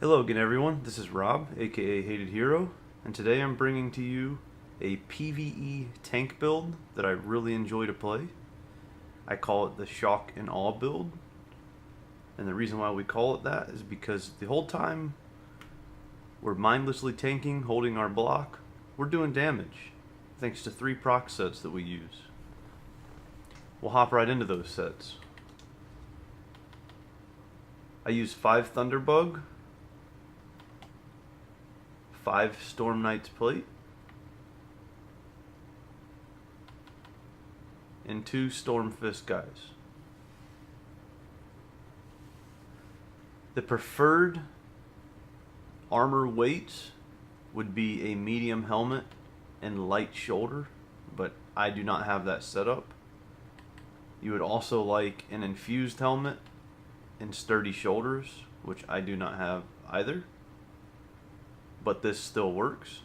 Hello again everyone, this is Rob, aka Hated Hero, and today I'm bringing to you a PvE tank build that I really enjoy to play. I call it the Shock and Awe build, and the reason why we call it that is because the whole time we're mindlessly tanking, holding our block, we're doing damage, thanks to 3 proc sets that we use. We'll hop right into those sets. I use 5 Thunderbug, 5 Storm Knight's Plate, and 2 Storm Fist guys. The preferred armor weights would be a medium helmet and light shoulder, but I do not have that set up. You would also like an infused helmet and sturdy shoulders, which I do not have either, but this still works.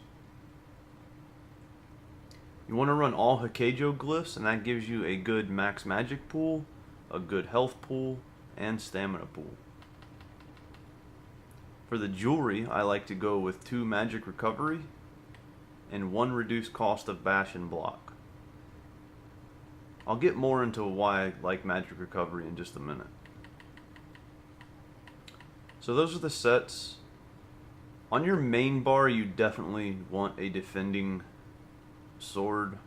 You want to run all Hokaijo glyphs, and that gives you a good max magic pool, a good health pool, and stamina pool. For the jewelry, I like to go with 2 magic recovery and 1 reduced cost of bash and block. I'll get more into why I like magic recovery in just a minute. So those are the sets. On your main bar, you definitely want a defending sword.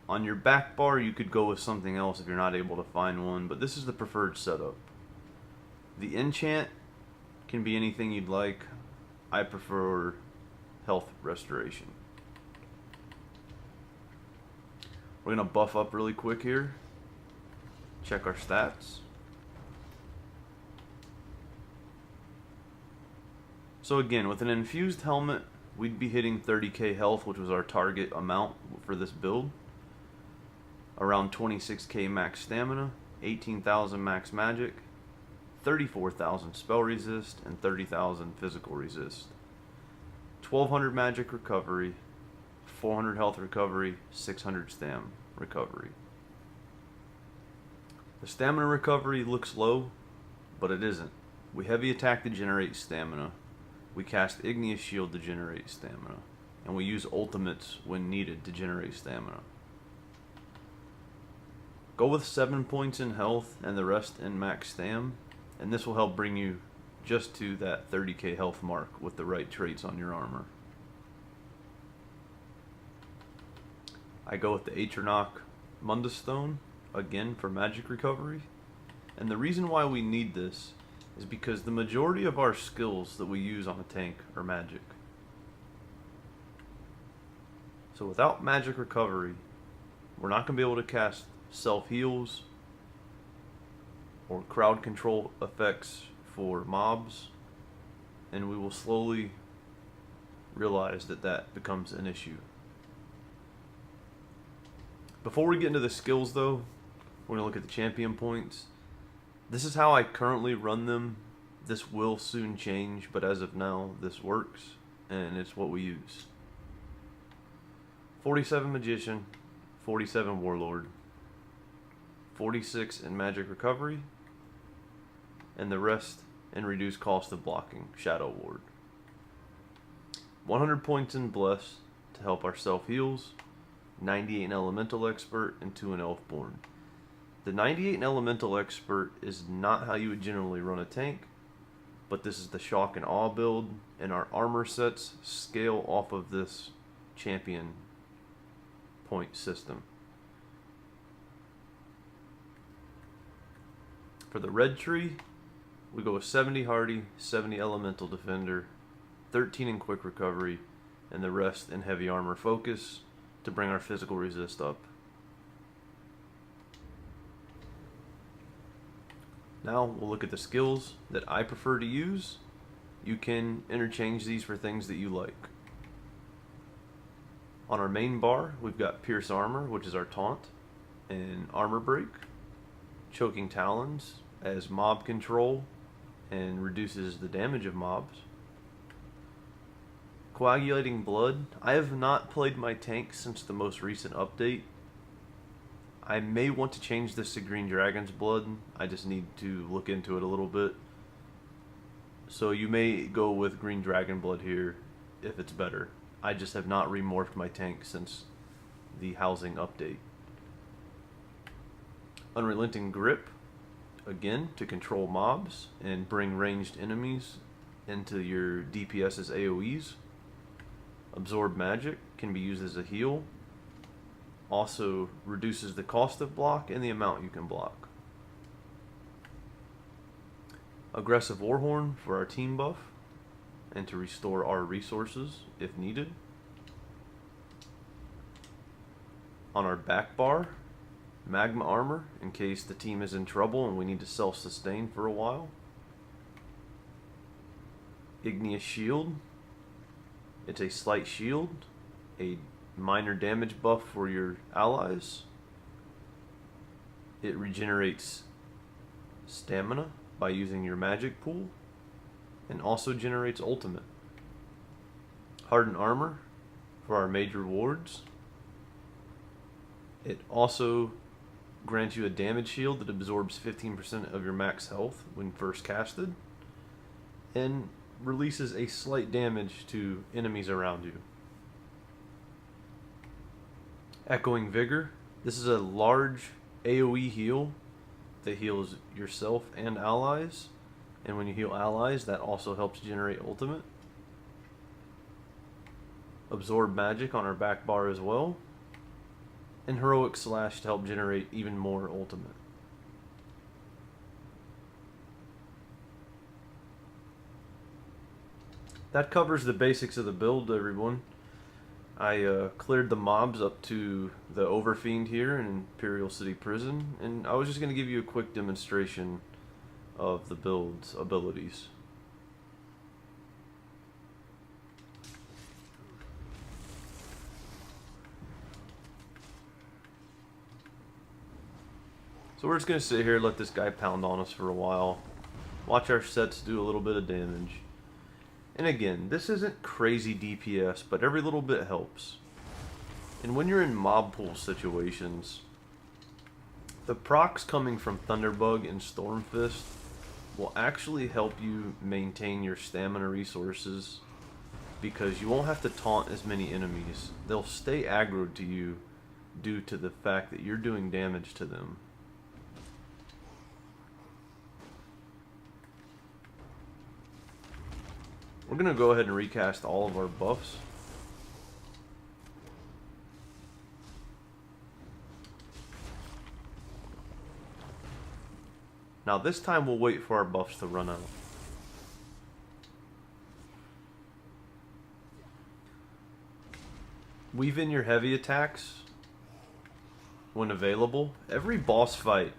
On your back bar, you could go with something else if you're not able to find one, but this is the preferred setup. The enchant can be anything you'd like. I prefer health restoration. We're gonna buff up really quick here. Check our stats. So again, with an infused helmet, we'd be hitting 30k health, which was our target amount for this build. Around 26k max stamina, 18,000 max magic, 34,000 spell resist, and 30,000 physical resist. 1200 magic recovery, 400 health recovery, 600 stam recovery. The stamina recovery looks low, but it isn't. We heavy attack to generate stamina. We cast Igneous Shield to generate stamina, and we use ultimates when needed to generate stamina. Go with 7 points in health and the rest in max stam, and this will help bring you just to that 30k health mark with the right traits on your armor. I go with the Atronach Mundus Stone, again for magic recovery, and the reason why we need this is because the majority of our skills that we use on a tank are magic. So without magic recovery, we're not going to be able to cast self-heals or crowd control effects for mobs, and we will slowly realize that that becomes an issue. Before we get into the skills though, we're going to look at the champion points. This is how I currently run them. This will soon change, but as of now, this works, and it's what we use. 47 Magician, 47 Warlord, 46 in Magic Recovery, and the rest in Reduced Cost of Blocking, Shadow Ward. 100 points in Bless to help our self-heals, 98 in Elemental Expert, and 2 in Elfborn. The 98 in Elemental Expert is not how you would generally run a tank, but this is the Shock and Awe build, and our armor sets scale off of this champion point system. For the red tree, we go with 70 Hardy, 70 Elemental Defender, 13 in Quick Recovery, and the rest in Heavy Armor Focus to bring our physical resist up. Now we'll look at the skills that I prefer to use. You can interchange these for things that you like. On our main bar, we've got Pierce Armor, which is our taunt, and Armor Break, Choking Talons as mob control and reduces the damage of mobs. Coagulating Blood. I have not played my tank since the most recent update. I may want to change this to Green Dragon's Blood. I just need to look into it a little bit. So you may go with green dragon blood here if it's better. I just have not remorphed my tank since the housing update. Unrelenting grip, again, to control mobs and bring ranged enemies into your DPS's AoEs. Absorb magic can be used as a heal. Also reduces the cost of block and the amount you can block. Aggressive Warhorn for our team buff and to restore our resources if needed. On our back bar, Magma Armor in case the team is in trouble and we need to self-sustain for a while. Igneous Shield. It's a slight shield, a minor damage buff for your allies. It regenerates stamina by using your magic pool and also generates ultimate. Hardened Armor for our major wards. It also grants you a damage shield that absorbs 15% of your max health when first casted and releases a slight damage to enemies around you. Echoing Vigor. This is a large AoE heal that heals yourself and allies, and when you heal allies that also helps generate ultimate. Absorb Magic on our back bar as well, and Heroic Slash to help generate even more ultimate. That covers the basics of the build, everyone. I cleared the mobs up to the Overfiend here in Imperial City Prison, and I was just going to give you a quick demonstration of the build's abilities. So we're just going to sit here, let this guy pound on us for a while, watch our sets do a little bit of damage. And again, this isn't crazy DPS, but every little bit helps. And when you're in mob pool situations, the procs coming from Thunderbug and Stormfist will actually help you maintain your stamina resources because you won't have to taunt as many enemies. They'll stay aggroed to you due to the fact that you're doing damage to them. We're going to go ahead and recast all of our buffs. Now this time we'll wait for our buffs to run out. Weave in your heavy attacks when available. Every boss fight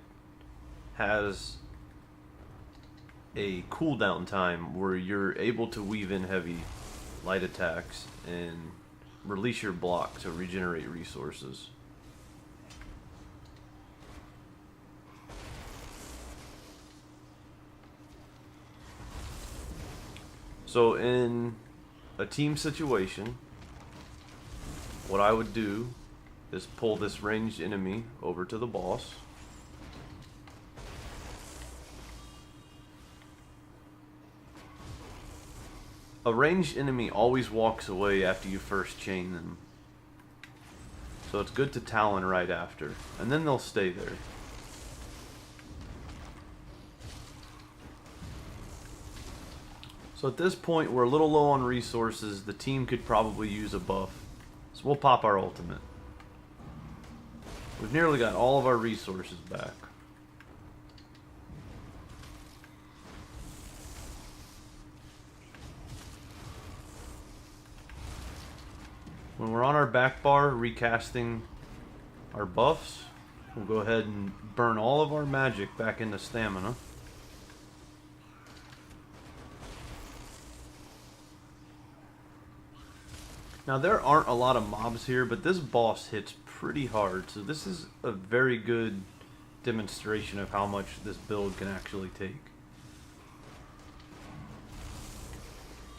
has a cooldown time where you're able to weave in heavy light attacks and release your block to regenerate resources. So in a team situation, what I would do is pull this ranged enemy over to the boss. A ranged enemy always walks away after you first chain them. So it's good to Talon right after, and then they'll stay there. So at this point we're a little low on resources. The team could probably use a buff. So we'll pop our ultimate. We've nearly got all of our resources back. When we're on our back bar recasting our buffs, we'll go ahead and burn all of our magic back into stamina. Now there aren't a lot of mobs here, but this boss hits pretty hard, so this is a very good demonstration of how much this build can actually take.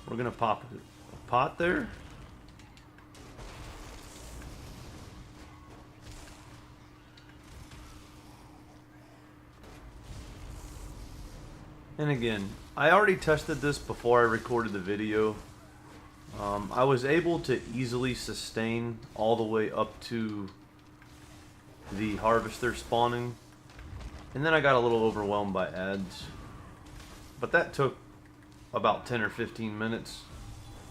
We're gonna pop a pot there. And again, I already tested this before I recorded the video. I was able to easily sustain all the way up to the harvester spawning, and then I got a little overwhelmed by ads, but that took about 10 or 15 minutes.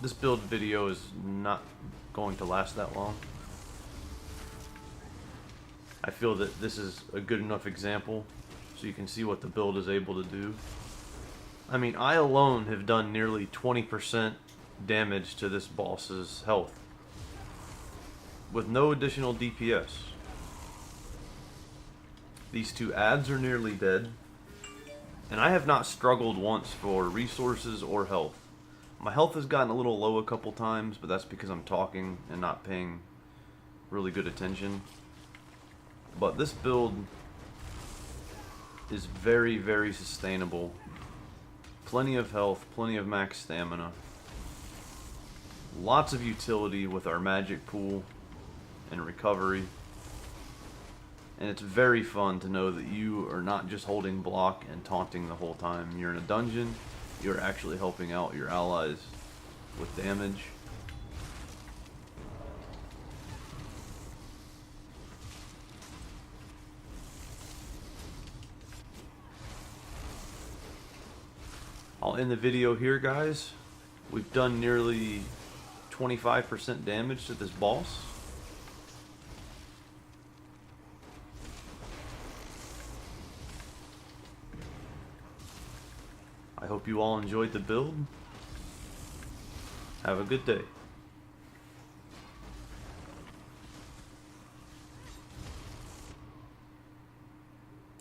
This build video is not going to last that long. I feel that this is a good enough example so you can see what the build is able to do. I mean, I alone have done nearly 20% damage to this boss's health with no additional DPS. These two ads are nearly dead, and I have not struggled once for resources or health. My health has gotten a little low a couple times, but that's because I'm talking and not paying really good attention. But this build is very, very sustainable. Plenty of health, plenty of max stamina. Lots of utility with our magic pool and recovery. And it's very fun to know that you are not just holding block and taunting the whole time. You're in a dungeon, you're actually helping out your allies with damage. I'll end the video here, guys. We've done nearly 25% damage to this boss. I hope you all enjoyed the build. Have a good day.